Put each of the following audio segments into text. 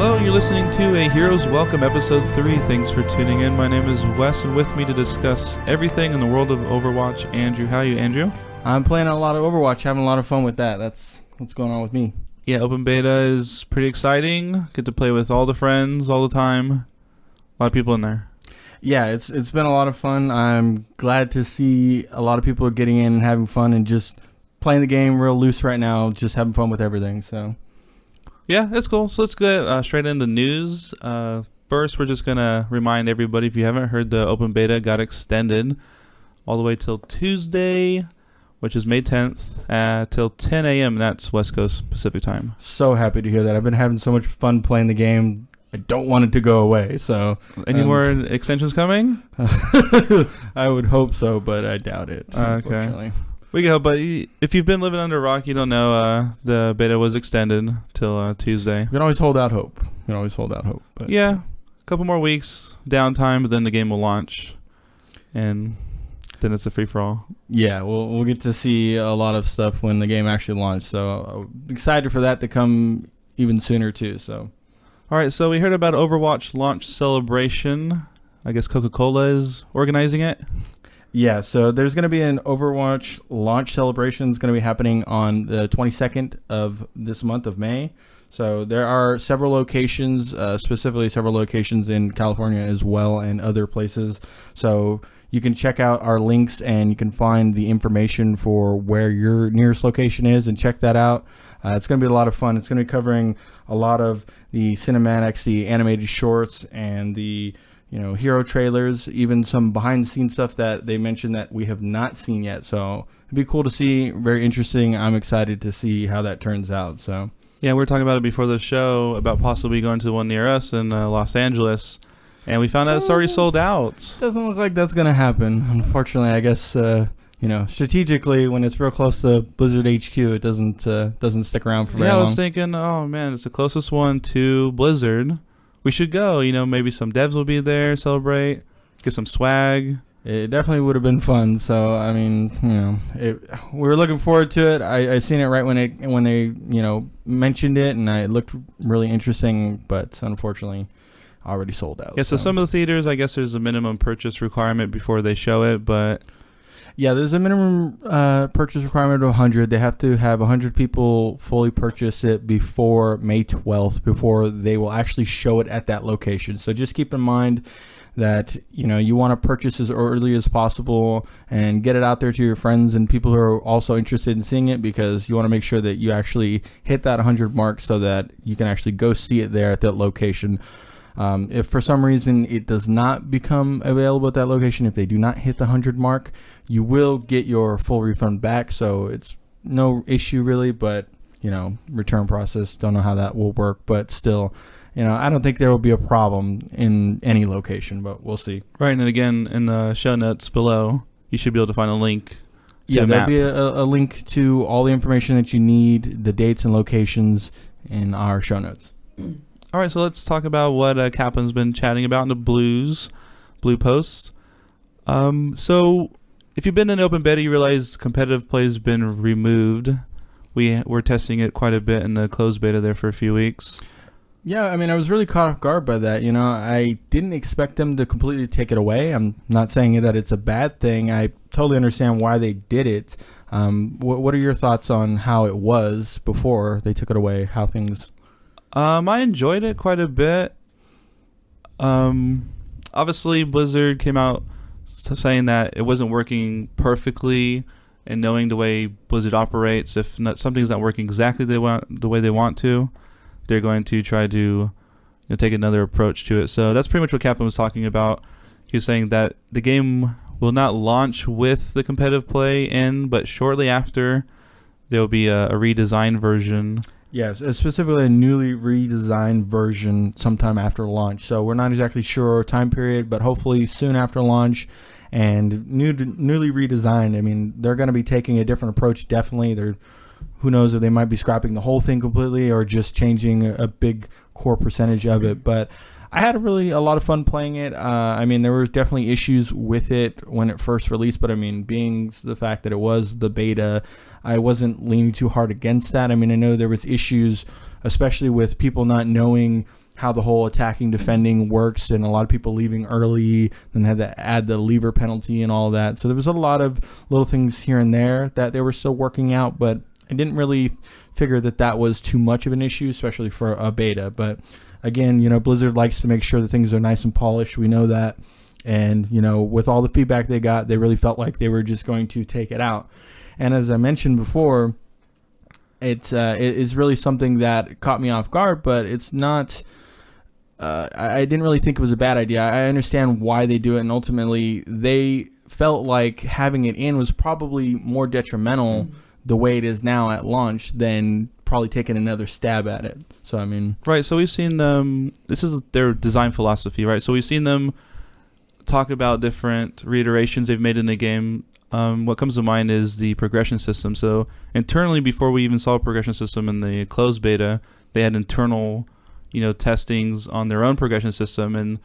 Hello, you're listening to a Heroes Welcome Episode 3. Thanks for tuning in. My name is Wes, and with me to discuss everything in the world of Overwatch, Andrew. How are you, Andrew? I'm playing a lot of Overwatch, having a lot of fun with that. That's what's going on with me. Yeah, open beta is pretty exciting. Get to play with all the friends all the time. A lot of people in there. Yeah, it's been a lot of fun. I'm glad to see a lot of people getting in and having fun and just playing the game real loose right now, just having fun with everything. So, yeah, it's cool. So let's get straight into news. First, we're just going to remind everybody, if you haven't heard, the open beta got extended all the way till Tuesday, which is May 10th, till 10 a.m. That's West Coast Pacific time. So happy to hear that. I've been having so much fun playing the game. I don't want it to go away. So, any more extensions coming? I would hope so, but I doubt it. Okay. We can hope, but if you've been living under a rock, you don't know the beta was extended till Tuesday. You can always hold out hope. But, yeah, a couple more weeks downtime, but then the game will launch, and then it's a free-for-all. Yeah, we'll get to see a lot of stuff when the game actually launched. So I'm excited for that to come even sooner too. So, all right. So we heard about Overwatch Launch Celebration. I guess Coca-Cola is organizing it. Yeah, so there's going to be an Overwatch Launch Celebration. It's going to be happening on the 22nd of this month of May. So there are several locations, specifically several locations in California as well and other places. So you can check out our links and you can find the information for where your nearest location is and check that out. It's going to be a lot of fun. It's going to be covering a lot of the cinematics, the animated shorts, and the hero trailers, even some behind-the-scenes stuff that they mentioned that we have not seen yet. So it'd be cool to see. Very interesting. I'm excited to see how that turns out. So yeah, we were talking about it before the show about possibly going to the one near us in Los Angeles, and we found out it's already sold out. Doesn't look like that's going to happen. Unfortunately, I guess strategically, when it's real close to Blizzard HQ, it doesn't stick around for very long. Yeah, I was thinking, oh man, it's the closest one to Blizzard. We should go. Maybe some devs will be there, celebrate, get some swag. It definitely would have been fun. So, I mean, we were looking forward to it. I seen it right when they mentioned it, and it looked really interesting, but unfortunately, already sold out. Yeah, so some of the theaters, I guess there's a minimum purchase requirement before they show it, but... Yeah, there's a minimum purchase requirement of 100. They have to have 100 people fully purchase it before May 12th, before they will actually show it at that location. So just keep in mind that you want to purchase as early as possible and get it out there to your friends and people who are also interested in seeing it, because you want to make sure that you actually hit that 100 mark so that you can actually go see it there at that location. If for some reason it does not become available at that location, if they do not hit the 100 mark, you will get your full refund back. So it's no issue really, but return process, don't know how that will work, but still, I don't think there will be a problem in any location, but we'll see. Right, and again, in the show notes below, you should be able to find a link. Yeah, there'll be a link to all the information that you need, the dates and locations in our show notes. All right, so let's talk about what Kaplan's been chatting about in the blue posts. So if you've been in open beta, you realize competitive play has been removed. We're testing it quite a bit in the closed beta there for a few weeks. Yeah, I mean, I was really caught off guard by that. I didn't expect them to completely take it away. I'm not saying that it's a bad thing. I totally understand why they did it. What are your thoughts on how it was before they took it away, how things... I enjoyed it quite a bit. Obviously, Blizzard came out saying that it wasn't working perfectly, and knowing the way Blizzard operates, if something's not working exactly the way they want to, they're going to try to take another approach to it. So that's pretty much what Kaplan was talking about. He was saying that the game will not launch with the competitive play in, but shortly after, there will be a redesigned version. Yes, specifically a newly redesigned version sometime after launch. So we're not exactly sure time period, but hopefully soon after launch and newly redesigned. I mean, they're going to be taking a different approach, definitely. Who knows if they might be scrapping the whole thing completely or just changing a big core percentage of it. But I had a lot of fun playing it. I mean, there were definitely issues with it when it first released, but I mean, being the fact that it was the beta, I wasn't leaning too hard against that. I mean, I know there was issues, especially with people not knowing how the whole attacking defending works, and a lot of people leaving early, then had to add the lever penalty and all that. So there was a lot of little things here and there that they were still working out, but I didn't really figure that was too much of an issue, especially for a beta. But again, Blizzard likes to make sure that things are nice and polished. We know that. And, with all the feedback they got, they really felt like they were just going to take it out. And as I mentioned before, it is really something that caught me off guard, but it's not... I didn't really think it was a bad idea. I understand why they do it, and ultimately they felt like having it in was probably more detrimental the way it is now at launch than probably taking another stab at it. So, I mean... Right, so we've seen them... This is their design philosophy, right? So we've seen them talk about different reiterations they've made in the game. What comes to mind is the progression system. So internally, before we even saw a progression system in the closed beta, they had internal... testings on their own progression system, and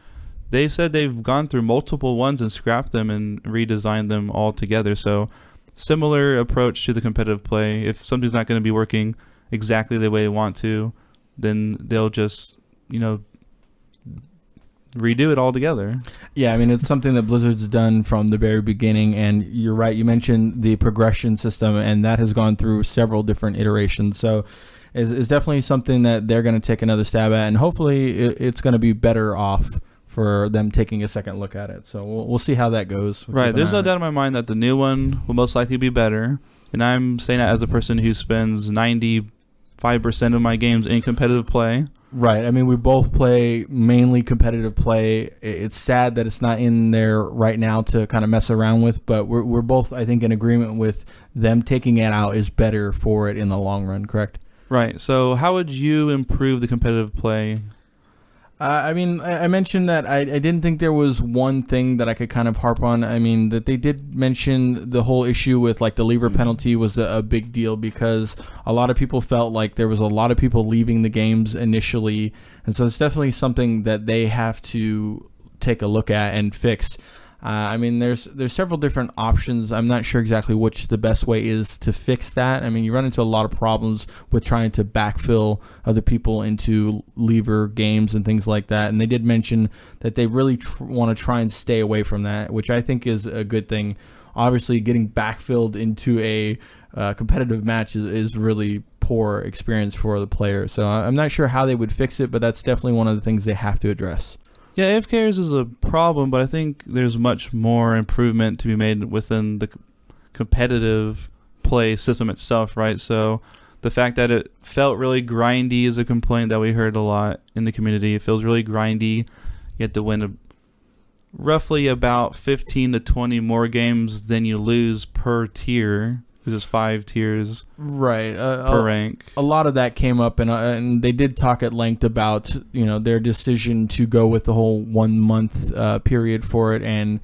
they've said they've gone through multiple ones and scrapped them and redesigned them all together. So similar approach to the competitive play. If something's not going to be working exactly the way they want to, then they'll just redo it all together. Yeah, I mean, it's something that Blizzard's done from the very beginning, and you're right, you mentioned the progression system, and that has gone through several different iterations. So is definitely something that they're going to take another stab at, and hopefully it's going to be better off for them taking a second look at it. So we'll see how that goes. Right. There's no doubt in my mind that the new one will most likely be better, and I'm saying that as a person who spends 95% of my games in competitive play. Right. I mean, we both play mainly competitive play. It's sad that it's not in there right now to kind of mess around with, but we're both, I think, in agreement with them taking it out is better for it in the long run, correct? Right. So how would you improve the competitive play? I mean, I mentioned that I didn't think there was one thing that I could kind of harp on. I mean, that they did mention the whole issue with like the lever penalty was a big deal because a lot of people felt like there was a lot of people leaving the games initially. And so it's definitely something that they have to take a look at and fix. I mean, there's several different options. I'm not sure exactly which the best way is to fix that. I mean, you run into a lot of problems with trying to backfill other people into lever games and things like that. And they did mention that they really want to try and stay away from that, which I think is a good thing. Obviously, getting backfilled into a competitive match is really poor experience for the player. So I'm not sure how they would fix it, but that's definitely one of the things they have to address. Yeah, AFKers is a problem, but I think there's much more improvement to be made within the competitive play system itself, right? So the fact that it felt really grindy is a complaint that we heard a lot in the community. It feels really grindy. You have to win roughly about 15 to 20 more games than you lose per tier. There's 5 tiers right per rank. A lot of that came up, and they did talk at length about their decision to go with the whole 1 month period for it. And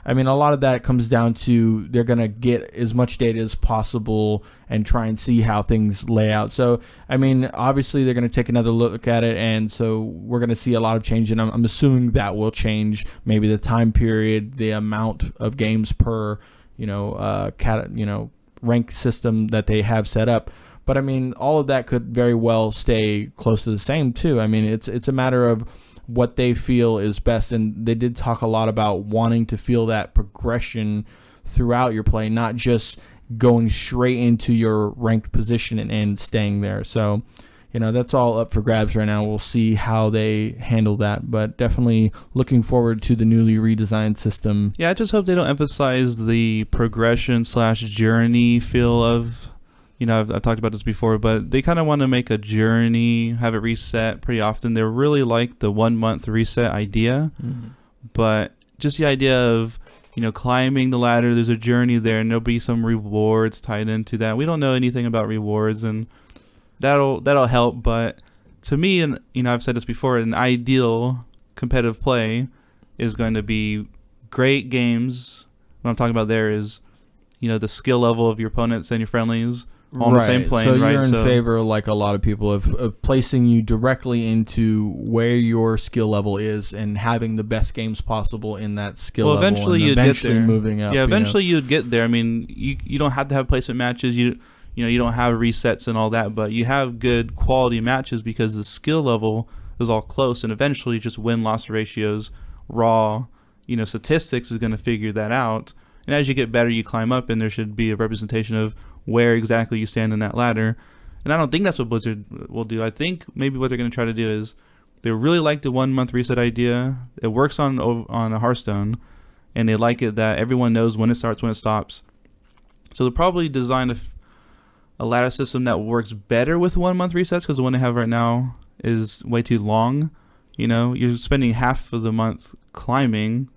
I mean, a lot of that comes down to they're going to get as much data as possible and try and see how things lay out. So, I mean, obviously they're going to take another look at it, and so we're going to see a lot of change. And I'm assuming that will change maybe the time period, the amount of games per rank system that they have set up. But I mean, all of that could very well stay close to the same too. I mean, it's a matter of what they feel is best, and they did talk a lot about wanting to feel that progression throughout your play, not just going straight into your ranked position and staying there. So that's all up for grabs right now. We'll see how they handle that, but definitely looking forward to the newly redesigned system. Yeah, I just hope they don't emphasize the progression/journey feel of, I've talked about this before, but they kind of want to make a journey, have it reset pretty often. They really like the 1 month reset idea, but just the idea of, climbing the ladder, there's a journey there, and there'll be some rewards tied into that. We don't know anything about rewards, and that'll help, but to me, and I've said this before, an ideal competitive play is going to be great games. What I'm talking about there is, the skill level of your opponents and your friendlies, on the same plane, so right? You're in favor, like a lot of people, of placing you directly into where your skill level is and having the best games possible in that skill level. Eventually and you'd get there. Moving up. Yeah, eventually you'd get there. I mean, you don't have to have placement matches. You don't have resets and all that, but you have good quality matches because the skill level is all close, and eventually just win-loss ratios, raw, statistics is going to figure that out. And as you get better, you climb up, and there should be a representation of where exactly you stand in that ladder. And I don't think that's what Blizzard will do. I think maybe what they're going to try to do is they really like the 1 month reset idea. It works on a Hearthstone, and they like it that everyone knows when it starts, when it stops. So they'll probably design a ladder system that works better with 1 month resets, because the one they have right now is way too long. You're spending half of the month climbing.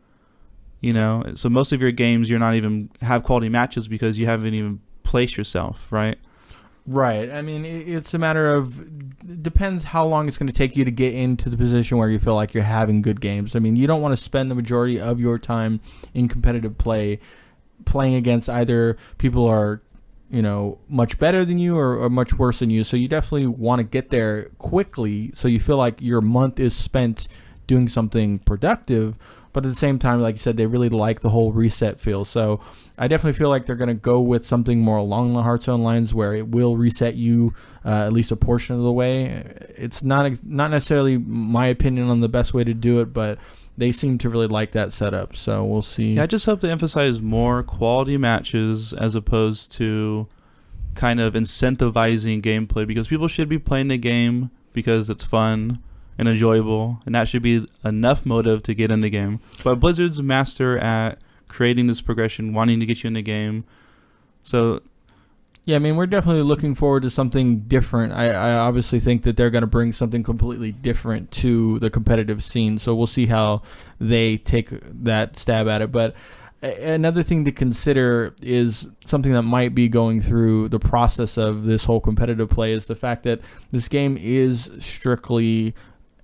So most of your games you're not even have quality matches because you haven't even placed yourself, right? Right. I mean, it's a matter of, depends how long it's going to take you to get into the position where you feel like you're having good games. I mean, you don't want to spend the majority of your time in competitive play playing against either people who are, much better than you or much worse than you. So you definitely want to get there quickly so you feel like your month is spent doing something productive. But at the same time, like you said, they really like the whole reset feel. So I definitely feel like they're going to go with something more along the Hearthstone lines where it will reset you at least a portion of the way. It's not necessarily my opinion on the best way to do it, but they seem to really like that setup. So we'll see. Yeah, I just hope they emphasize more quality matches as opposed to kind of incentivizing gameplay, because people should be playing the game because it's fun and enjoyable, and that should be enough motive to get in the game. But Blizzard's master at creating this progression, wanting to get you in the game. So yeah, I mean, we're definitely looking forward to something different. I obviously think that they're going to bring something completely different to the competitive scene, so we'll see how they take that stab at it. But another thing to consider is something that might be going through the process of this whole competitive play is the fact that this game is strictly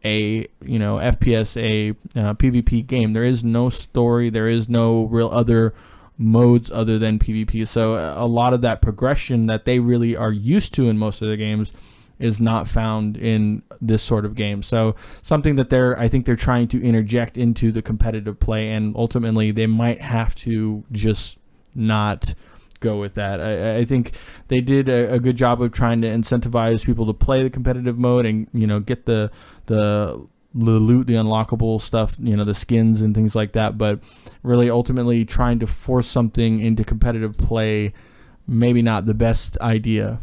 a FPS, a PvP game. There is no story. There is no real other modes other than PvP. So a lot of that progression that they really are used to in most of their games is not found in this sort of game. So something that I think they're trying to interject into the competitive play, and ultimately they might have to just not go with that. I think they did a good job of trying to incentivize people to play the competitive mode and get the loot, the unlockable stuff, the skins and things like that. But really, ultimately, trying to force something into competitive play, maybe not the best idea.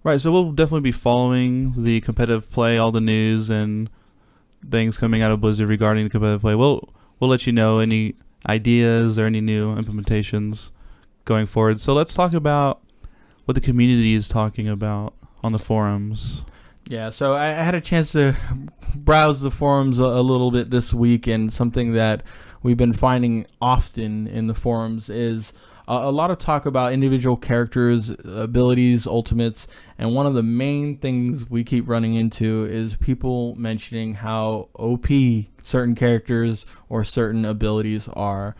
Right, so we'll definitely be following the competitive play, all the news and things coming out of Blizzard regarding the competitive play. We'll let you know any ideas or any new implementations going forward. So let's talk about what the community is talking about on the forums. Yeah, so I had a chance to browse the forums a little bit this week, and something that we've been finding often in the forums is a lot of talk about individual characters, abilities, ultimates, and one of the main things we keep running into is people mentioning how OP certain characters or certain abilities are.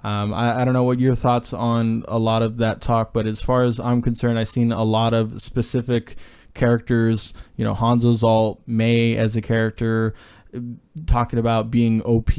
I don't know what your thoughts on a lot of that talk, but as far as I'm concerned, I've seen a lot of specific characters, Hanzo's alt, Mei as a character, talking about being OP,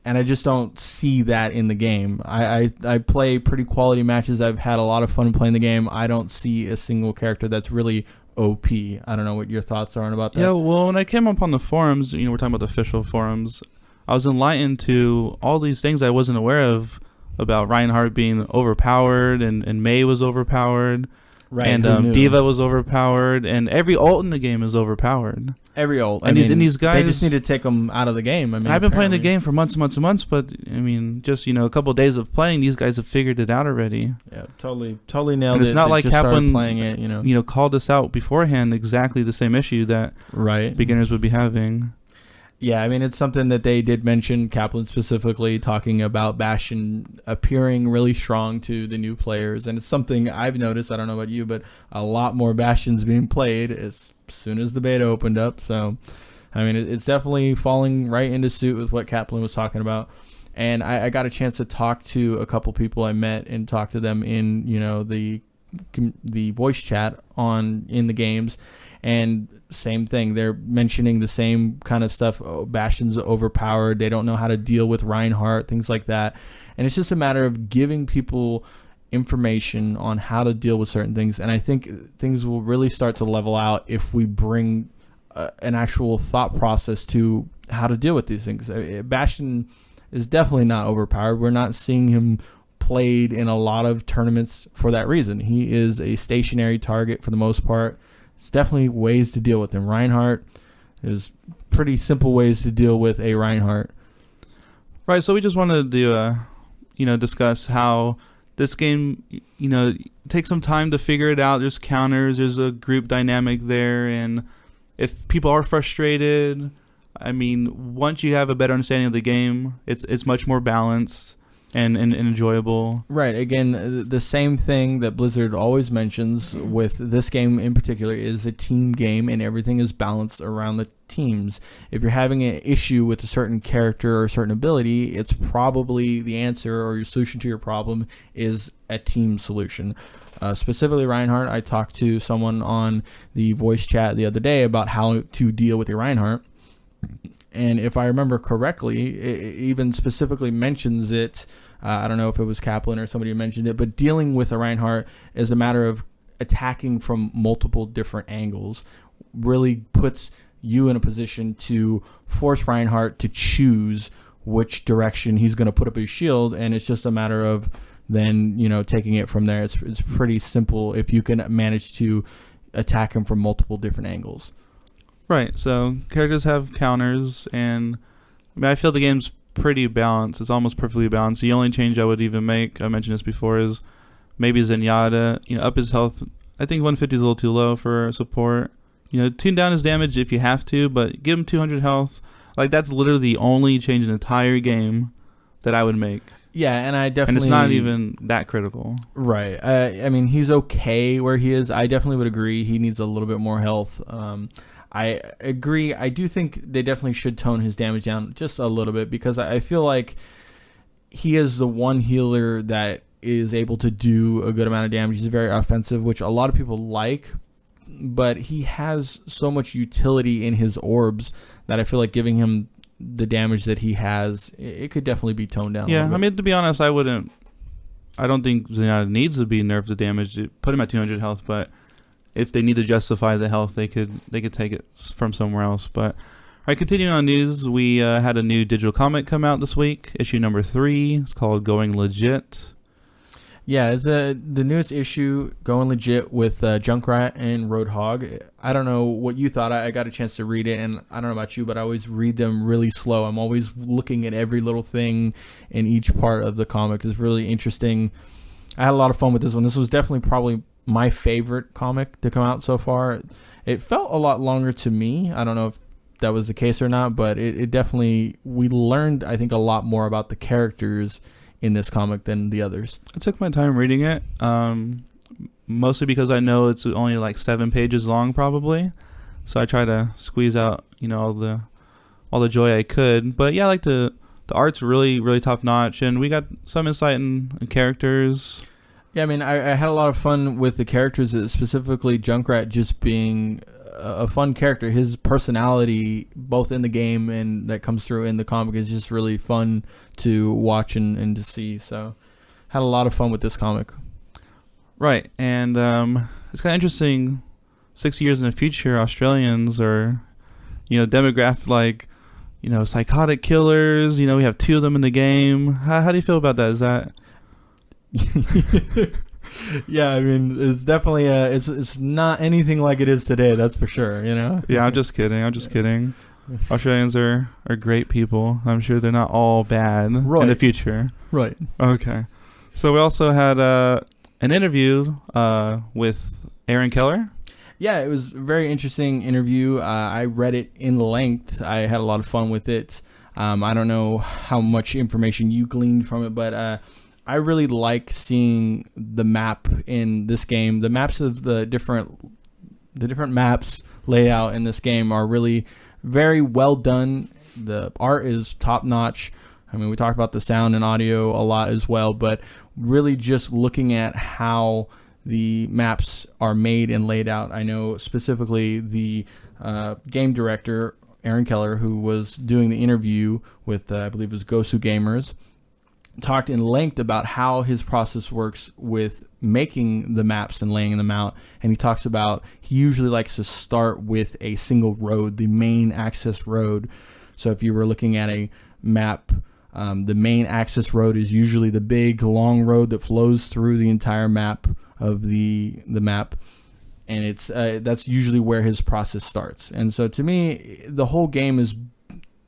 and I just don't see that in the game. I play pretty quality matches. I've had a lot of fun playing the game. I don't see a single character that's really OP. I don't know what your thoughts are about that. Yeah, well, when I came up on the forums, we're talking about the official forums, I was enlightened to all these things I wasn't aware of about Reinhardt being overpowered, and Mei was overpowered. Right, and Diva was overpowered, and every ult in the game is overpowered. Every ult. And these guys, they just need to take them out of the game. I've been playing the game for months and months and months, but just a couple of days of playing, these guys have figured it out already. Yeah, totally nailed it. And it's not like Kaplan playing it, called us out beforehand. Exactly the same issue that beginners would be having. Yeah, it's something that they did mention, Kaplan specifically, talking about Bastion appearing really strong to the new players. And it's something I've noticed, I don't know about you, but a lot more Bastions being played as soon as the beta opened up. So, it's definitely falling right into suit with what Kaplan was talking about. And I got a chance to talk to a couple people I met and talk to them in, the the voice chat in the games. And same thing, they're mentioning the same kind of stuff. Oh, Bastion's overpowered. They don't know how to deal with Reinhardt, things like that. And it's just a matter of giving people information on how to deal with certain things. And I think things will really start to level out if we bring an actual thought process to how to deal with these things. Bastion is definitely not overpowered. We're not seeing him played in a lot of tournaments for that reason. He is a stationary target for the most part. It's definitely ways to deal with him. Reinhardt is pretty simple ways to deal with a Reinhardt. Right, so we just wanted to, discuss how this game, takes some time to figure it out. There's counters, there's a group dynamic there, and if people are frustrated, once you have a better understanding of the game, it's much more balanced and enjoyable. Right. Again, the same thing that Blizzard always mentions with this game in particular is a team game, and everything is balanced around the teams. If you're having an issue with a certain character or a certain ability, it's probably the answer or your solution to your problem is a team solution. Specifically Reinhardt, I talked to someone on the voice chat the other day about how to deal with a Reinhardt. And if I remember correctly, it even specifically mentions it. I don't know if it was Kaplan or somebody who mentioned it, but dealing with a Reinhardt is a matter of attacking from multiple different angles. Really puts you in a position to force Reinhardt to choose which direction he's going to put up his shield, and it's just a matter of then taking it from there. It's pretty simple if you can manage to attack him from multiple different angles. Right, so characters have counters, and I feel the game's pretty balanced. It's almost perfectly balanced. The only change I would even make, I mentioned this before, is maybe Zenyatta, up his health. I think 150 is a little too low for support. Tune down his damage if you have to, but give him 200 health. That's literally the only change in the entire game that I would make. Yeah, and I definitely... And it's not even that critical. Right. He's okay where he is. I definitely would agree he needs a little bit more health. I agree. I do think they definitely should tone his damage down just a little bit, because I feel like he is the one healer that is able to do a good amount of damage. He's very offensive, which a lot of people like, but he has so much utility in his orbs that I feel like giving him the damage that he has, it could definitely be toned down. Yeah, to be honest, I don't think Zenyatta needs to be nerfed to damage. Put him at 200 health, but if they need to justify the health, they could take it from somewhere else. But all right, continuing on news, we had a new digital comic come out this week, issue number 3. It's called Going Legit. Yeah, it's the newest issue, Going Legit, with Junkrat and Roadhog. I don't know what you thought. I got a chance to read it, and I don't know about you, but I always read them really slow. I'm always looking at every little thing in each part of the comic. It's really interesting. I had a lot of fun with this one. This was definitely probably my favorite comic to come out so far. It felt a lot longer to me. I don't know if that was the case or not, but it definitely, we learned, I think, a lot more about the characters in this comic than the others. I took my time reading it, mostly because I know it's only 7 pages long probably, so I try to squeeze out all the joy I could. But yeah, the art's really, really top notch, and we got some insight in characters. Yeah, I had a lot of fun with the characters, specifically Junkrat just being a fun character. His personality, both in the game and that comes through in the comic, is just really fun to watch and to see. So, had a lot of fun with this comic. Right, and it's kind of interesting. 6 years in the future, Australians are, demographic psychotic killers. We have 2 of them in the game. How do you feel about that? Is that... Yeah, it's definitely it's not anything like it is today, that's for sure. Yeah, I'm just kidding. Australians are great people. I'm sure they're not all bad in the future. Right. Okay. So we also had an interview with Aaron Keller. Yeah, it was a very interesting interview. I read it in length. I had a lot of fun with it. I don't know how much information you gleaned from it, but I really like seeing the map in this game. The maps of the different maps laid out in this game are really very well done. The art is top notch. We talked about the sound and audio a lot as well, but really just looking at how the maps are made and laid out. I know specifically the game director, Aaron Keller, who was doing the interview with, I believe it was Gosu Gamers, talked in length about how his process works with making the maps and laying them out. And he talks about he usually likes to start with a single road, the main access road. So if you were looking at a map, the main access road is usually the big long road that flows through the entire map of the map. And it's that's usually where his process starts. And so to me, the whole game is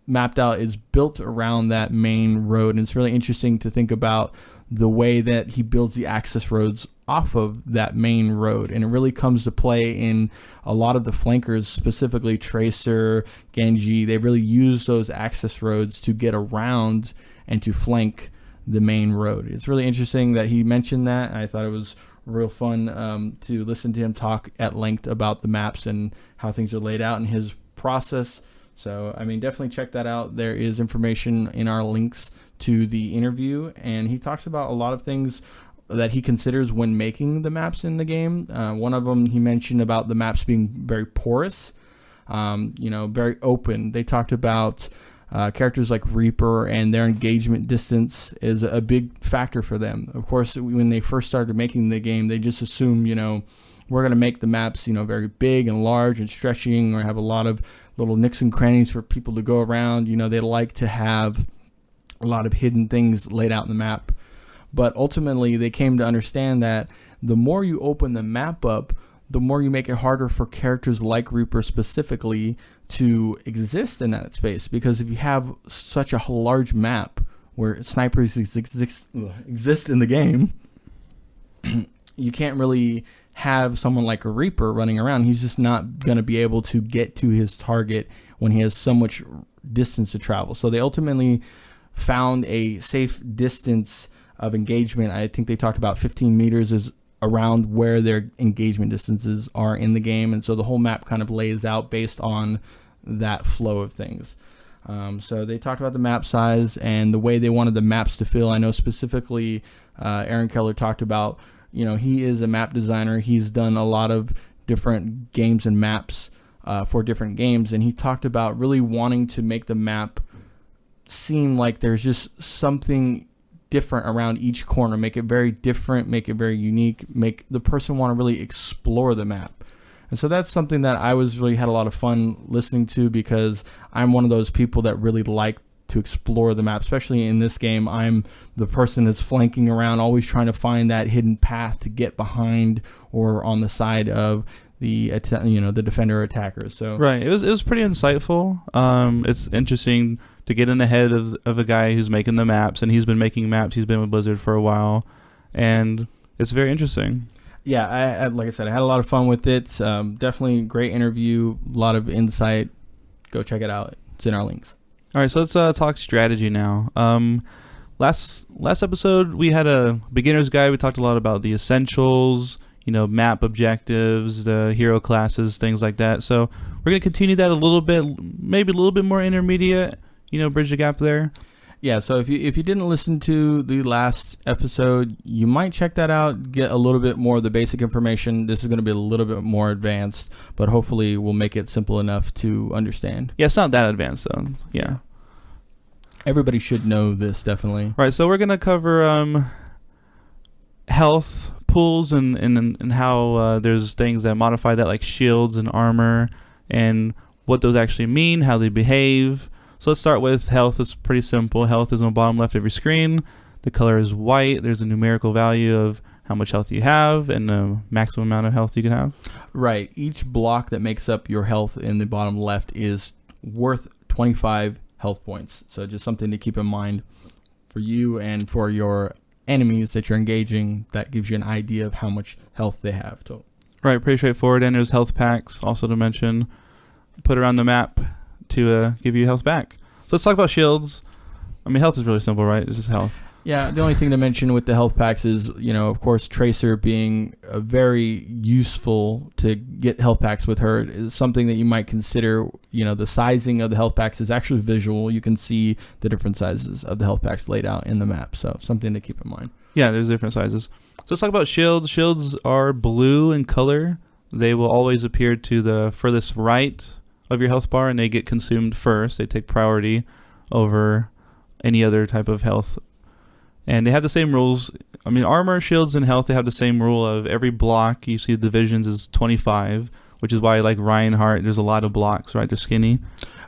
mapped out, is built around that main road. And it's really interesting to think about the way that he builds the access roads off of that main road. And it really comes to play in a lot of the flankers, specifically Tracer, Genji. They really use those access roads to get around and to flank the main road. It's really interesting that he mentioned that. I thought it was real fun to listen to him talk at length about the maps and how things are laid out in his process. So, I mean, definitely check that out. There is information in our links to the interview, and he talks about a lot of things that he considers when making the maps in the game. One of them, he mentioned about the maps being very porous, very open. They talked about characters like Reaper and their engagement distance is a big factor for them. Of course, when they first started making the game, they just assumed, we're going to make the maps, very big and large and stretching, or have a lot of little nooks and crannies for people to go around. They like to have a lot of hidden things laid out in the map. But ultimately, they came to understand that the more you open the map up, the more you make it harder for characters like Reaper specifically to exist in that space. Because if you have such a large map where snipers exist in the game, you can't really have someone like a Reaper running around. He's just not going to be able to get to his target when he has so much distance to travel. So they ultimately found a safe distance of engagement. I think they talked about 15 meters is around where their engagement distances are in the game. And so the whole map kind of lays out based on that flow of things. So they talked about the map size and the way they wanted the maps to feel. I know specifically Aaron Keller talked about, he is a map designer. He's done a lot of different games and maps for different games. And he talked about really wanting to make the map seem like there's just something different around each corner, make it very different, make it very unique, make the person want to really explore the map. And so that's something that I really had a lot of fun listening to, because I'm one of those people that really like to explore the map, especially in this game. I'm the person that's flanking around, always trying to find that hidden path to get behind or on the side of the the defender or attacker. So right, it was pretty insightful. It's interesting to get in the head of a guy who's making the maps, and he's been making maps. He's been with Blizzard for a while, and it's very interesting. Yeah, I like I said, I had a lot of fun with it. Definitely great interview, a lot of insight. Go check it out. It's in our links. All right, so let's talk strategy now. Last episode we had a beginner's guide. We talked a lot about the essentials, map objectives, the hero classes, things like that. So we're going to continue that a little bit, maybe a little bit more intermediate, bridge the gap there. Yeah, so if you didn't listen to the last episode, you might check that out, get a little bit more of the basic information. This is going to be a little bit more advanced, but hopefully we'll make it simple enough to understand. Yeah, it's not that advanced, though. Yeah. Everybody should know this, definitely. All right, so we're going to cover health pools and how there's things that modify that, like shields and armor, and what those actually mean, how they behave. So let's start with health. It's pretty simple. Health is on the bottom left of your screen. The color is white. There's a numerical value of how much health you have and the maximum amount of health you can have. Right. Each block that makes up your health in the bottom left is worth 25 health points. So just something to keep in mind for you and for your enemies that you're engaging. That gives you an idea of how much health they have total. Right. Pretty straightforward. And there's health packs also to mention. Put around the map to give you health back. So let's talk about shields. I mean, health is really simple, right? It's just health. Yeah, the only thing to mention with the health packs is, of course, Tracer being very useful to get health packs with her is something that you might consider. The sizing of the health packs is actually visual. You can see the different sizes of the health packs laid out in the map. So something to keep in mind. Yeah, there's different sizes. let's talk about shields. Shields are blue in color. They will always appear to the furthest right of your health bar, and they get consumed first. They take priority over any other type of health. And they have the same rules. I mean, armor, shields, and health, they have the same rule of every block. You see the divisions is 25, which is why, like Reinhardt, there's a lot of blocks, right? They're skinny.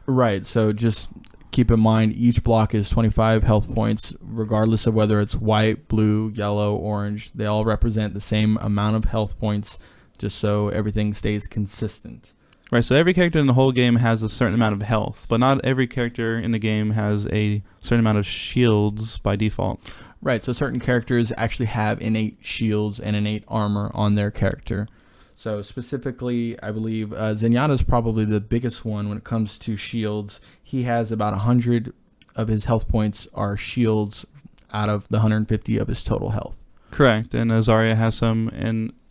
Right, so just keep in mind each block is 25 health points, regardless of whether it's white, blue, yellow, orange. They all represent the same amount of health points, just so everything stays consistent. Right, so every character in the whole game has a certain amount of health, but not every character in the game has a certain amount of shields by default. Right, so certain characters actually have innate shields and innate armor on their character. So specifically, I believe Zenyatta is probably the biggest one when it comes to shields. He has about 100 of his health points are shields out of the 150 of his total health. Correct, and Zarya has some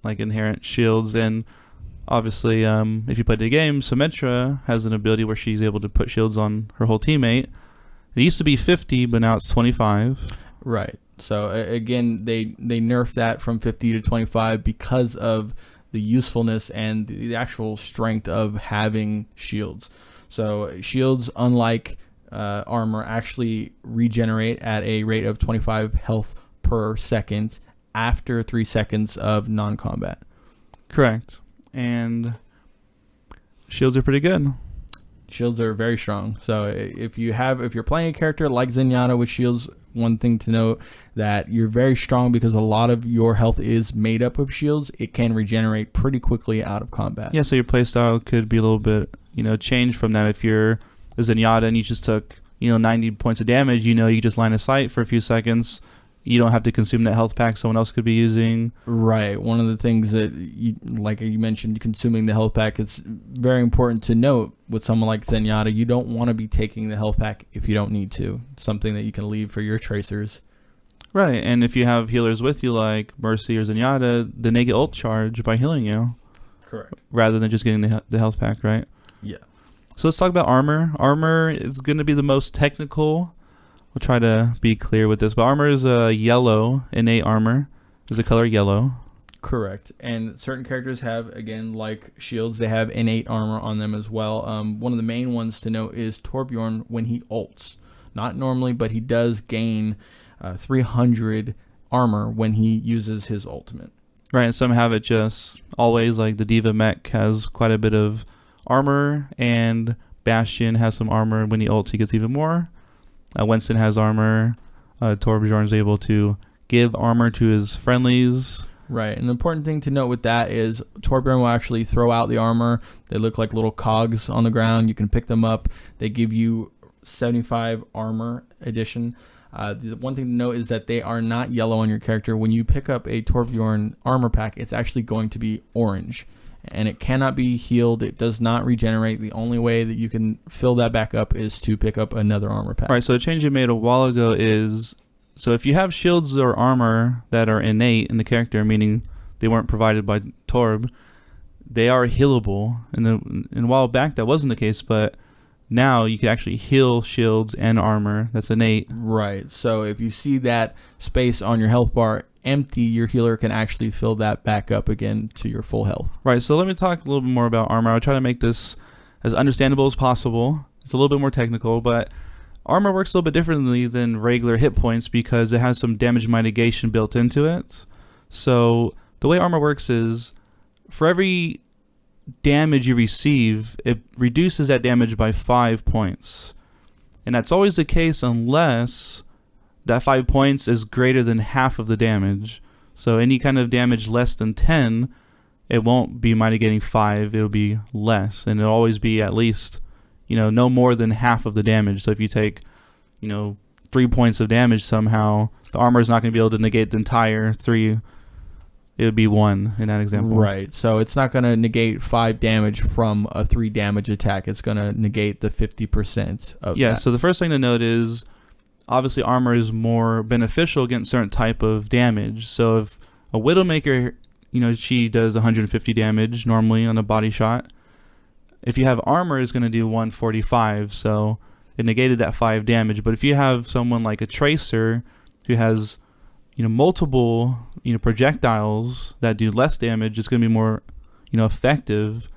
inherent shields, and obviously, if you play the game, Symmetra has an ability where she's able to put shields on her whole teammate. It used to be 50, but now it's 25. Right. So again, they nerfed that from 50 to 25 because of the usefulness and the actual strength of having shields. So shields, unlike armor, actually regenerate at a rate of 25 health per second after 3 seconds of non-combat. Correct. And shields are pretty good. Shields are very strong. So if you're playing a character like Zenyatta with shields, one thing to note that you're very strong because a lot of your health is made up of shields. It can regenerate pretty quickly out of combat. Yeah, so your playstyle could be a little bit, changed from that. If you're a Zenyatta and you just took, 90 points of damage, you just line of sight for a few seconds. You don't have to consume that health pack someone else could be using. Right. One of the things that, like you mentioned, consuming the health pack, it's very important to note with someone like Zenyatta, you don't want to be taking the health pack if you don't need to. It's something that you can leave for your tracers. Right, and if you have healers with you like Mercy or Zenyatta, then they get ult charge by healing you. Correct. Rather than just getting the health pack, right? Yeah. So let's talk about armor. Armor is going to be the most technical. We'll try to be clear with this, but armor is a yellow, innate armor. Is the color yellow. Correct. And certain characters have, again, like shields, they have innate armor on them as well. One of the main ones to note is Torbjorn when he ults. Not normally, but he does gain 300 armor when he uses his ultimate. Right, and some have it just always, like the Diva mech has quite a bit of armor, and Bastion has some armor. When he ults, he gets even more. Winston has armor. Torbjorn is able to give armor to his friendlies. Right, and the important thing to note with that is Torbjorn will actually throw out the armor. They look like little cogs on the ground. You can pick them up. They give you 75 armor addition. The one thing to note is that they are not yellow on your character. When you pick up a Torbjorn armor pack, it's actually going to be orange. And it cannot be healed. It does not regenerate. The only way that you can fill that back up is to pick up another armor pack. All right, so the change you made a while ago is, so if you have shields or armor that are innate in the character, meaning they weren't provided by Torb, they are healable. And a while back that wasn't the case, but now you can actually heal shields and armor that's innate. Right, so if you see that space on your health bar empty, your healer can actually fill that back up again to your full health. Right, so let me talk a little bit more about armor. I'll try to make this as understandable as possible. It's a little bit more technical, but armor works a little bit differently than regular hit points because it has some damage mitigation built into it. So the way armor works is for every damage you receive, it reduces that damage by 5 points. And that's always the case unless that 5 points is greater than half of the damage. So any kind of damage less than 10, it won't be mitigating 5, it'll be less. And it'll always be at least, no more than half of the damage. So if you take, 3 points of damage somehow, the armor is not going to be able to negate the entire 3. It would be 1 in that example. Right. So it's not going to negate 5 damage from a 3 damage attack. It's going to negate the 50% of Yeah, that. so the first thing to note is, obviously armor is more beneficial against certain type of damage. So if a Widowmaker, she does 150 damage normally on a body shot. If you have armor, it's going to do 145, so it negated that 5 damage. But if you have someone like a Tracer who has, multiple projectiles that do less damage is going to be more effective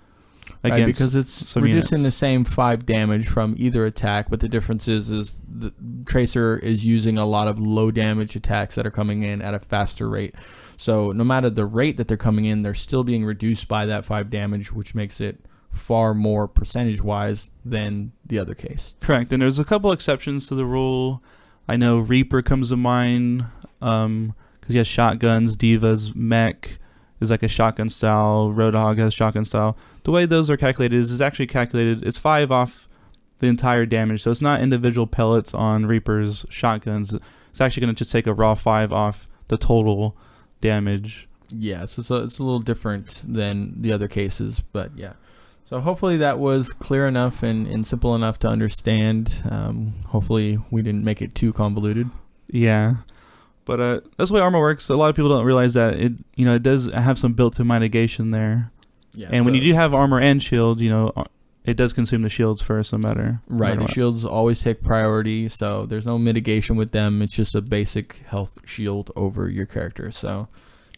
Right, against because it's some reducing the units. same 5 damage from either attack, but the difference is the Tracer is using a lot of low damage attacks that are coming in at a faster rate. So no matter the rate that they're coming in, they're still being reduced by that 5 damage, which makes it far more percentage-wise than the other case. Correct, and there's a couple exceptions to the rule. I know Reaper comes to mind because he has shotguns. Diva's mech is like a shotgun style. Roadhog has shotgun style. The way those are calculated is actually calculated. It's 5 off the entire damage, so it's not individual pellets on Reaper's shotguns. It's actually going to just take a raw 5 off the total damage. Yeah, so it's a little different than the other cases, but yeah. So hopefully that was clear enough and simple enough to understand. Hopefully we didn't make it too convoluted. Yeah. But that's the way armor works. A lot of people don't realize that it does have some built-in mitigation there. Yeah, and when you do have armor and shield, it does consume the shields first, no matter. Right, the what. shields always take priority, so there's no mitigation with them. It's just a basic health shield over your character. So,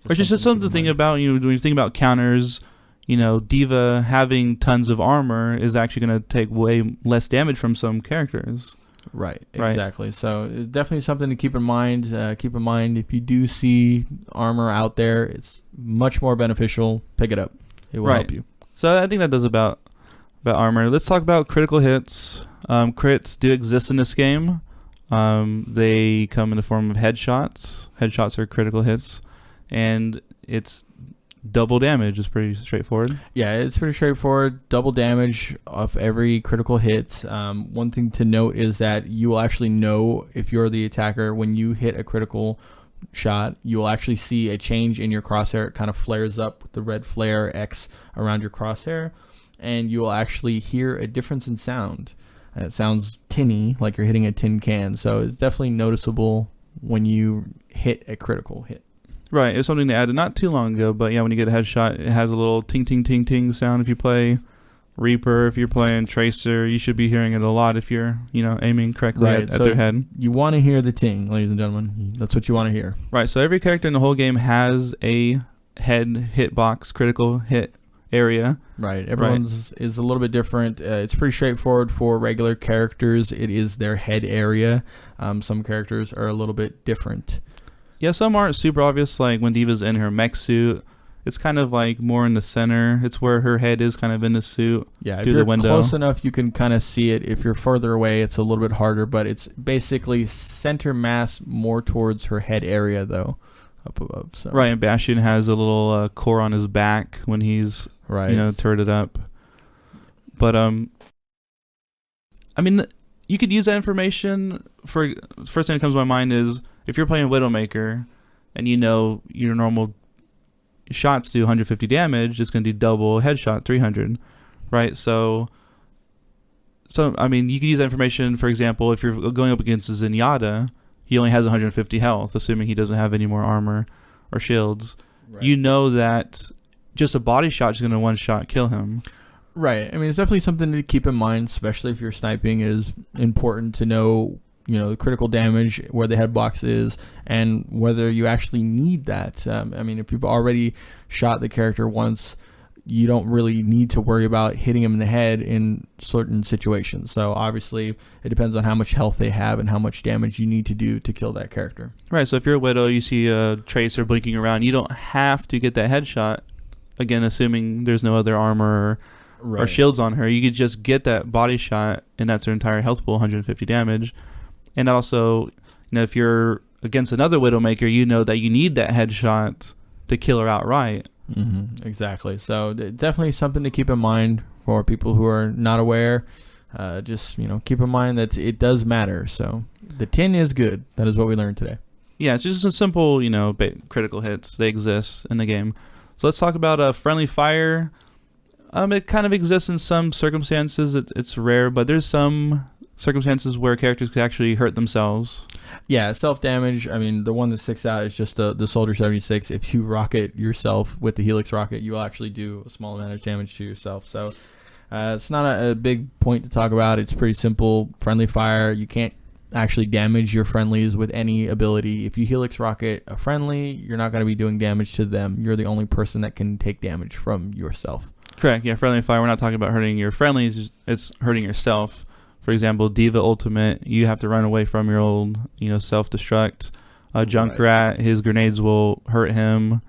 Which is just something to think about. When you think about counters, Diva having tons of armor is actually going to take way less damage from some characters. Right, exactly. So it's definitely something to keep in mind. Keep in mind if you do see armor out there, it's much more beneficial. Pick it up. It will help you. So I think that does about armor. Let's talk about critical hits. Crits do exist in this game. They come in the form of headshots. Headshots are critical hits, and it's double damage. Is pretty straightforward. Yeah, it's pretty straightforward. Double damage off every critical hit. One thing to note is that you will actually know if you're the attacker when you hit a critical shot. You will actually see a change in your crosshair. It kind of flares up with the red flare X around your crosshair, and you will actually hear a difference in sound. It sounds tinny, like you're hitting a tin can. So it's definitely noticeable when you hit a critical hit. Right, it was something they added not too long ago, but yeah, when you get a headshot, it has a little ting ting ting ting sound if you play Reaper. If you're playing Tracer, you should be hearing it a lot if you're, aiming correctly at their head. You want to hear the ting, ladies and gentlemen. That's what you want to hear. Right, so every character in the whole game has a head hitbox critical hit area. Right, everyone's is a little bit different. It's pretty straightforward for regular characters. It is their head area. Some characters are a little bit different. Yeah, some aren't super obvious, like when Diva's in her mech suit. It's kind of like more in the center. It's where her head is kind of in the suit. Yeah, if through you're the window. Close enough, you can kind of see it. If you're further away, it's a little bit harder, but it's basically center mass more towards her head area, though, up above. So. Right, and Bastion has a little core on his back when he's, turreted up. But, you could use that information for, first thing that comes to my mind is, if you're playing Widowmaker and your normal shots do 150 damage, it's going to do double headshot 300, right? So you could use that information, for example, if you're going up against Zenyatta, he only has 150 health, assuming he doesn't have any more armor or shields. Right. You know that just a body shot is going to one-shot kill him. Right. It's definitely something to keep in mind, especially if you're sniping. It is important to know the critical damage, where the head box is, and whether you actually need that. If you've already shot the character once, you don't really need to worry about hitting him in the head in certain situations. So obviously, it depends on how much health they have and how much damage you need to do to kill that character. Right, so if you're a Widow, you see a Tracer blinking around, you don't have to get that headshot, again, assuming there's no other armor or shields on her. You could just get that body shot, and that's her entire health pool, 150 damage. And also, if you're against another Widowmaker, you know that you need that headshot to kill her outright. Mm-hmm, exactly. So definitely something to keep in mind for people who are not aware. Just keep in mind that it does matter. So the tin is good. That is what we learned today. Yeah, it's just a simple, critical hits. They exist in the game. So let's talk about friendly fire. It kind of exists in some circumstances. It's rare, but there's some circumstances where characters could actually hurt themselves. Yeah, self-damage. The one that sticks out is just the Soldier 76. If you rocket yourself with the Helix rocket, you will actually do a small amount of damage to yourself. So it's not a big point to talk about. It's pretty simple. Friendly fire. You can't actually damage your friendlies with any ability. If you Helix Rocket a friendly, you're not going to be doing damage to them. You're the only person that can take damage from yourself. Correct. Yeah, friendly fire. We're not talking about hurting your friendlies. It's hurting yourself. For example, Diva Ultimate, you have to run away from your old, self-destruct. Junkrat, his grenades will hurt him.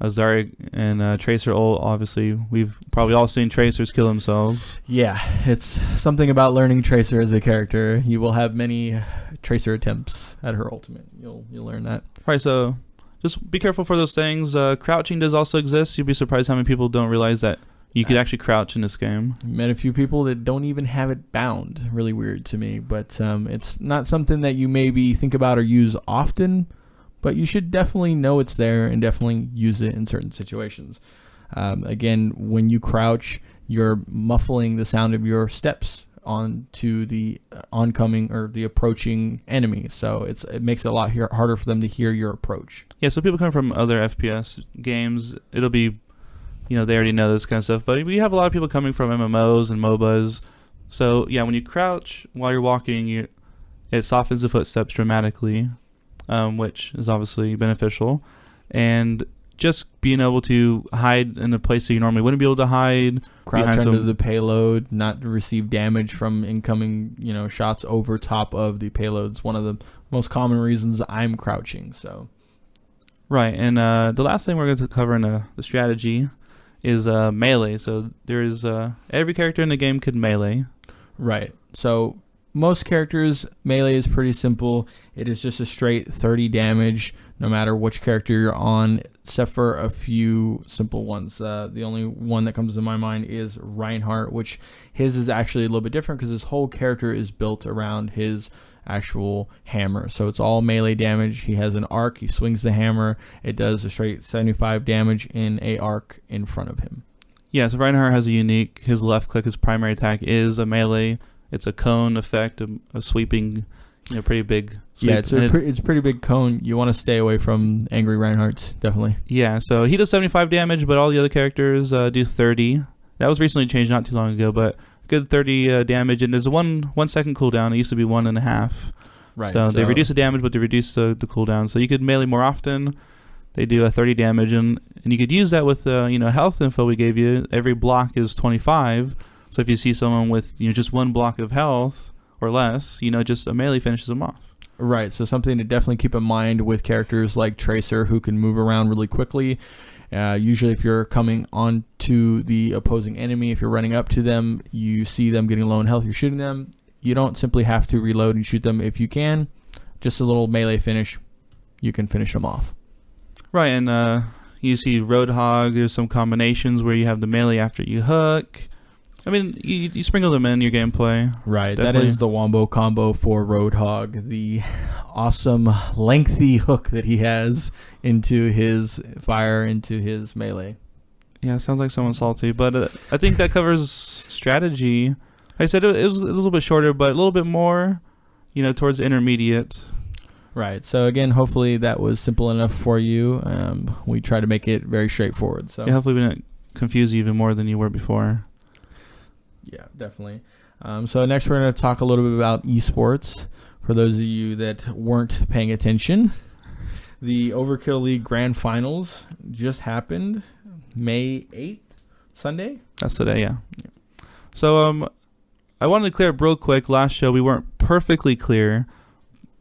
Zarya and Tracer ult, obviously, we've probably all seen Tracers kill themselves. Yeah, it's something about learning Tracer as a character. You will have many Tracer attempts at her ultimate. You'll learn that. Right, so just be careful for those things. Crouching does also exist. You'd be surprised how many people don't realize that you could actually crouch in this game. Met a few people that don't even have it bound. Really weird to me, but it's not something that you maybe think about or use often, but you should definitely know it's there and definitely use it in certain situations. Again, when you crouch, you're muffling the sound of your steps onto the oncoming or the approaching enemy, so it makes it a lot harder for them to hear your approach. Yeah, so people come from other FPS games, it'll be, they already know this kind of stuff, but we have a lot of people coming from MMOs and MOBAs. So yeah, when you crouch while you're walking, it softens the footsteps dramatically, which is obviously beneficial. And just being able to hide in a place that you normally wouldn't be able to hide. Crouch under the payload, not receive damage from incoming, shots over top of the payloads. One of the most common reasons I'm crouching. So, right, and the last thing we're going to cover in the strategy is melee. So there is every character in the game could melee. Right. So most characters, melee is pretty simple. It is just a straight 30 damage no matter which character you're on, except for a few simple ones. The only one that comes to my mind is Reinhardt, which his is actually a little bit different because his whole character is built around his actual hammer. So it's all melee damage. He has an arc. He swings the hammer. It does a straight 75 damage in a arc in front of him. Yeah, so Reinhardt has a unique, his left click, his primary attack is a melee. It's a cone effect, a sweeping, pretty big sweep. Yeah, it's a pretty big cone. You want to stay away from angry Reinhardts, definitely. Yeah, so he does 75 damage, but all the other characters do 30. That was recently changed not too long ago, but good 30 damage, and there's a 1 second cooldown. It used to be 1.5. Right. So they reduce the damage, but they reduce the cooldown. So you could melee more often. They do a 30 damage, and you could use that with health info we gave you. Every block is 25. So if you see someone with just 1 block of health or less, just a melee finishes them off. Right. So something to definitely keep in mind with characters like Tracer, who can move around really quickly. Usually if you're coming onto the opposing enemy, if you're running up to them, you see them getting low in health, you're shooting them. You don't simply have to reload and shoot them. If you can, just a little melee finish, you can finish them off. Right, and you see Roadhog, there's some combinations where you have the melee after you hook. I mean, you sprinkle them in your gameplay. Right, Definitely. That is the wombo combo for Roadhog, the awesome lengthy hook that he has into his fire, into his melee. Yeah, sounds like someone salty, but I think that covers strategy. Like I said, it was a little bit shorter, but a little bit more, towards the intermediate. Right, so again, hopefully that was simple enough for you. We try to make it very straightforward. So yeah, hopefully we didn't confuse you even more than you were before. Yeah, definitely. So next we're going to talk a little bit about eSports. For those of you that weren't paying attention, the Overkill League Grand Finals just happened May 8th, Sunday? That's today, yeah. So I wanted to clear up real quick. Last show we weren't perfectly clear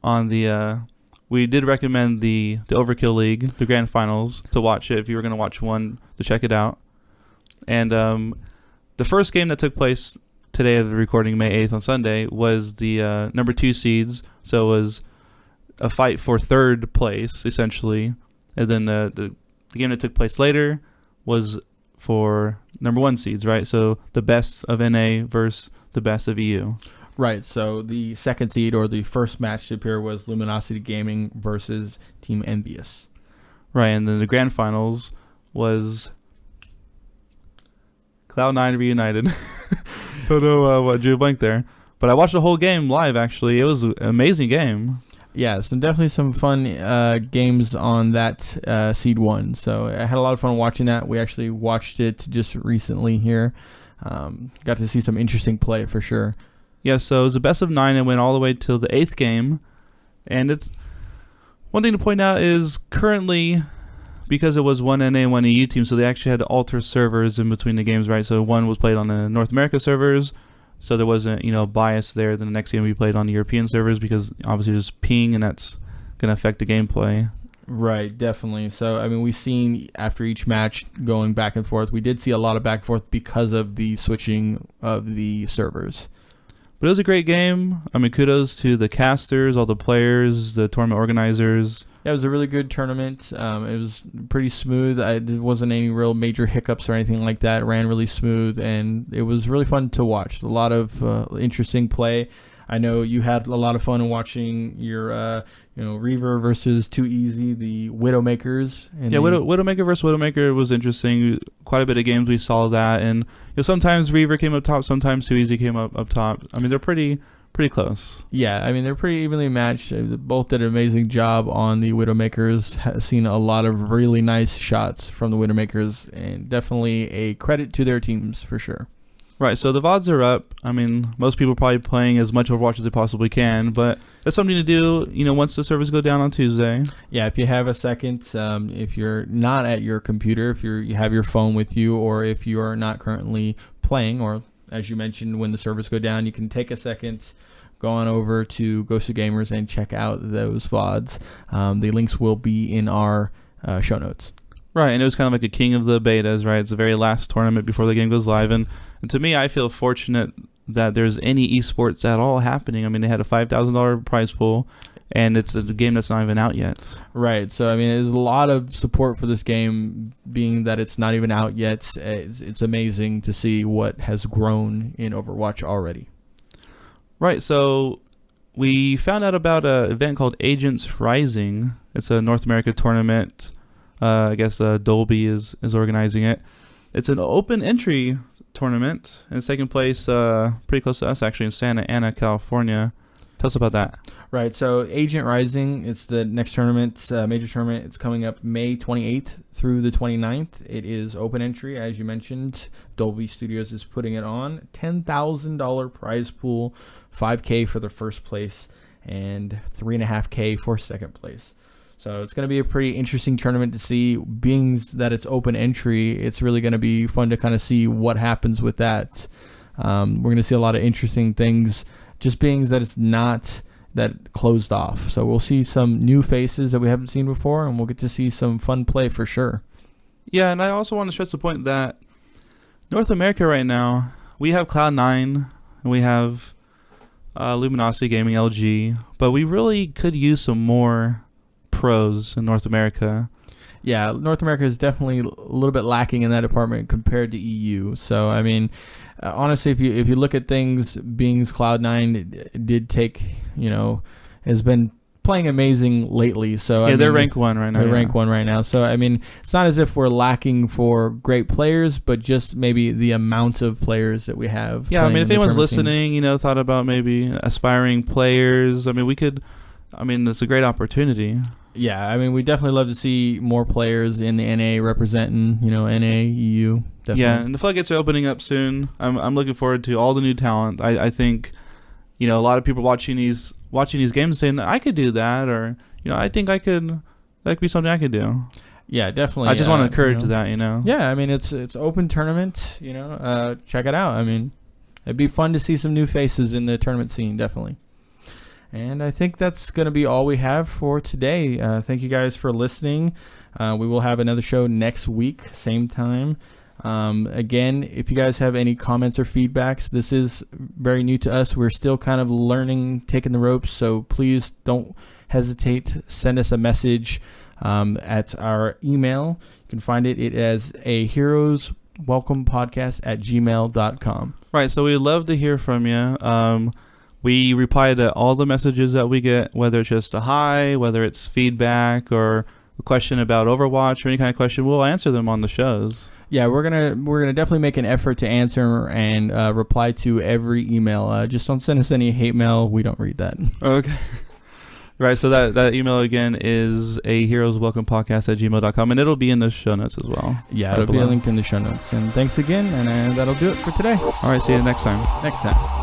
on the... we did recommend the Overkill League, the Grand Finals, to watch it if you were going to watch one, to check it out. And... the first game that took place today of the recording, May 8th on Sunday, was the number 2 seeds. So it was a fight for third place, essentially. And then the game that took place later was for number 1 seeds, right? So the best of NA versus the best of EU. Right, so the second seed, or the first matchup here, was Luminosity Gaming versus Team Envious. Right, and then the grand finals was... Cloud9 reunited. Don't know what drew a blank there. But I watched the whole game live, actually. It was an amazing game. Yeah, definitely some fun games on that Seed 1. So I had a lot of fun watching that. We actually watched it just recently here. Got to see some interesting play for sure. Yeah, so it was a best of 9 and went all the way till the 8th game. And it's one thing to point out is currently, because it was one NA and one EU team, so they actually had to alter servers in between the games, right? So one was played on the North America servers, so there wasn't, bias there. Then the next game we played on the European servers because obviously there's ping, and that's going to affect the gameplay. Right, definitely. So, I mean, we've seen after each match going back and forth. We did see a lot of back and forth because of the switching of the servers. But it was a great game. I mean, kudos to the casters, all the players, the tournament organizers. Yeah, it was a really good tournament. It was pretty smooth. There wasn't any real major hiccups or anything like that. It ran really smooth, and it was really fun to watch. A lot of interesting play. I know you had a lot of fun in watching your, Reaver versus Too Easy, the Widowmakers. And Widowmaker versus Widowmaker was interesting. Quite a bit of games we saw that, and sometimes Reaver came up top, sometimes Too Easy came up top. I mean, they're pretty close. Yeah, I mean, they're pretty evenly matched. Both did an amazing job on the Widowmakers. Seen a lot of really nice shots from the Widowmakers, and definitely a credit to their teams for sure. Right, so the VODs are up. I mean, most people are probably playing as much Overwatch as they possibly can, but that's something to do, once the servers go down on Tuesday. Yeah, if you have a second, if you're not at your computer, if you have your phone with you, or if you are not currently playing, or as you mentioned, when the servers go down, you can take a second, go on over to Ghost of Gamers and check out those VODs. The links will be in our show notes. Right, and it was kind of like a king of the betas, right? It's the very last tournament before the game goes live, and to me, I feel fortunate that there's any esports at all happening. I mean, they had a $5,000 prize pool, and it's a game that's not even out yet. Right, so I mean, there's a lot of support for this game, being that it's not even out yet. It's amazing to see what has grown in Overwatch already. Right, so we found out about an event called Agents Rising. It's a North America tournament. I guess Dolby is organizing it. It's an open entry tournament, and it's taking place pretty close to us, actually, in Santa Ana, California. Tell us about that. Right, so Agent Rising, it's the next tournament, major tournament. It's coming up May 28th through the 29th. It is open entry, as you mentioned. Dolby Studios is putting it on. $10,000 prize pool, $5K for the first place, and $3.5K for second place. So it's going to be a pretty interesting tournament to see. Being that it's open entry, it's really going to be fun to kind of see what happens with that. We're going to see a lot of interesting things, just being that it's not that closed off. So we'll see some new faces that we haven't seen before, and we'll get to see some fun play for sure. Yeah, and I also want to stress the point that North America right now, we have Cloud9, and we have Luminosity Gaming, LG, but we really could use some more pros in North America. Yeah, North America is definitely a little bit lacking in that department compared to EU. So, I mean, honestly, if you look at things, Bing's Cloud9 did take, has been playing amazing lately. So yeah, they're rank 1 right now. They're rank 1 right now. So, I mean, it's not as if we're lacking for great players, but just maybe the amount of players that we have. Yeah, I mean, if anyone's listening, thought about maybe aspiring players, I mean, it's a great opportunity. Yeah, I mean, we definitely love to see more players in the NA representing, NA, EU. Definitely. Yeah, and the floodgates are opening up soon. I'm looking forward to all the new talent. I think, a lot of people watching these games saying I could do that, or I think that could be something I could do. Yeah, definitely. I just want to encourage that. Yeah, I mean, it's open tournament. Check it out. I mean, it'd be fun to see some new faces in the tournament scene. Definitely. And I think that's going to be all we have for today. Thank you guys for listening. We will have another show next week, same time. Again, if you guys have any comments or feedbacks, this is very new to us. We're still kind of learning, taking the ropes, so please don't hesitate. Send us a message at our email. You can find it as a heroeswelcomepodcast@gmail.com. Right, so we'd love to hear from you. We reply to all the messages that we get, whether it's just a hi, whether it's feedback or a question about Overwatch or any kind of question. We'll answer them on the shows. Yeah, we're gonna definitely make an effort to answer and reply to every email. Just don't send us any hate mail. We don't read that. Okay. Right, so that email again is a heroeswelcomepodcast@gmail.com, and it'll be in the show notes as well. Yeah, it'll be linked in the show notes. And thanks again, and that'll do it for today. All right, see you next time. Next time.